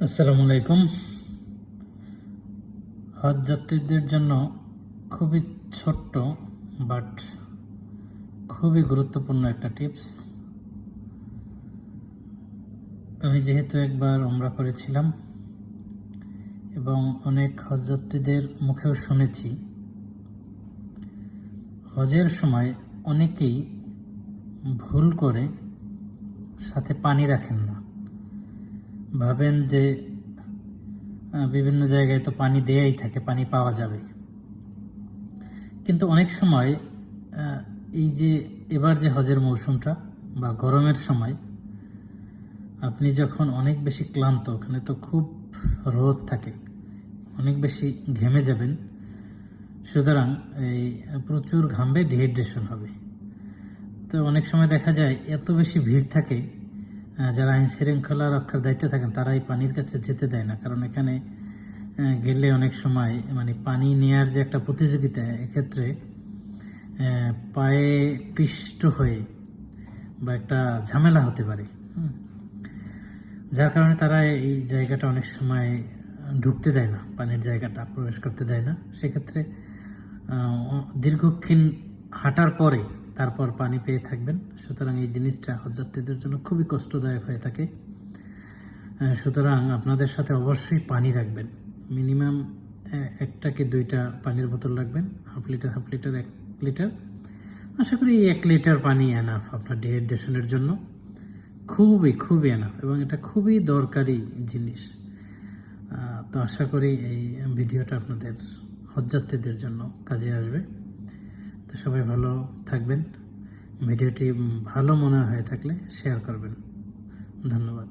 আসসালামু আলাইকুম। হজ যাত্রীদের জন্য খুবই ছোট্ট বাট খুবই গুরুত্বপূর্ণ একটা টিপস। আমি যেহেতু একবার উমরা করেছিলাম এবং অনেক হজ যাত্রীদের মুখেও শুনেছি, হজের সময় অনেকেই ভুল করে সাথে পানি রাখেন না। ভাবেন যে বিভিন্ন জায়গায় তো পানি দেয়াই থাকে, পানি পাওয়া যাবে। কিন্তু অনেক সময় এই যে এবার যে হজের মৌসুমটা বা গরমের সময় আপনি যখন অনেক বেশি ক্লান্ত, ওখানে তো খুব রোদ থাকে, অনেক বেশি ঘেমে যাবেন, সুতরাং এই প্রচুর ঘামবে, ডিহাইড্রেশন হবে। তো অনেক সময় দেখা যায় এত বেশি ভিড় থাকে, যারা আইন শৃঙ্খলা রক্ষার দায়িত্বে থাকেন তারা এই পানির কাছে যেতে দেয় না, কারণ এখানে গেলে অনেক সময় পানি নেয়ার যে একটা প্রতিযোগিতা, এক্ষেত্রে পায়ে পিষ্ট হয়ে বা একটা ঝামেলা হতে পারে, যার কারণে তারা এই জায়গাটা অনেক সময় ঢুকতে দেয় না, পানির জায়গাটা প্রবেশ করতে দেয় না। সেক্ষেত্রে দীর্ঘক্ষণ হাঁটার পরে তারপর পানি পেয়ে থাকবেন। সুতরাং এই জিনিসটা হজযাত্রীদের জন্য খুবই কষ্টদায়ক হয়ে থাকে। সুতরাং আপনাদের সাথে অবশ্যই পানি রাখবেন, মিনিমাম 1টা কি 2টা পানির বোতল রাখবেন, হাফ লিটার 1 লিটার। আশা করি 1 লিটার পানি এনাফ আপনার ডিহাইড্রেশনের জন্য, খুবই এনাফ, এবং এটা খুবই দরকারি জিনিস। তো আশা করি এই ভিডিওটা আপনাদের হজযাত্রীদের জন্য কাজে আসবে। তো সবাই ভালো থাকবেন। ভিডিওটি ভালো মনে হয়ে থাকলে শেয়ার করবেন। ধন্যবাদ।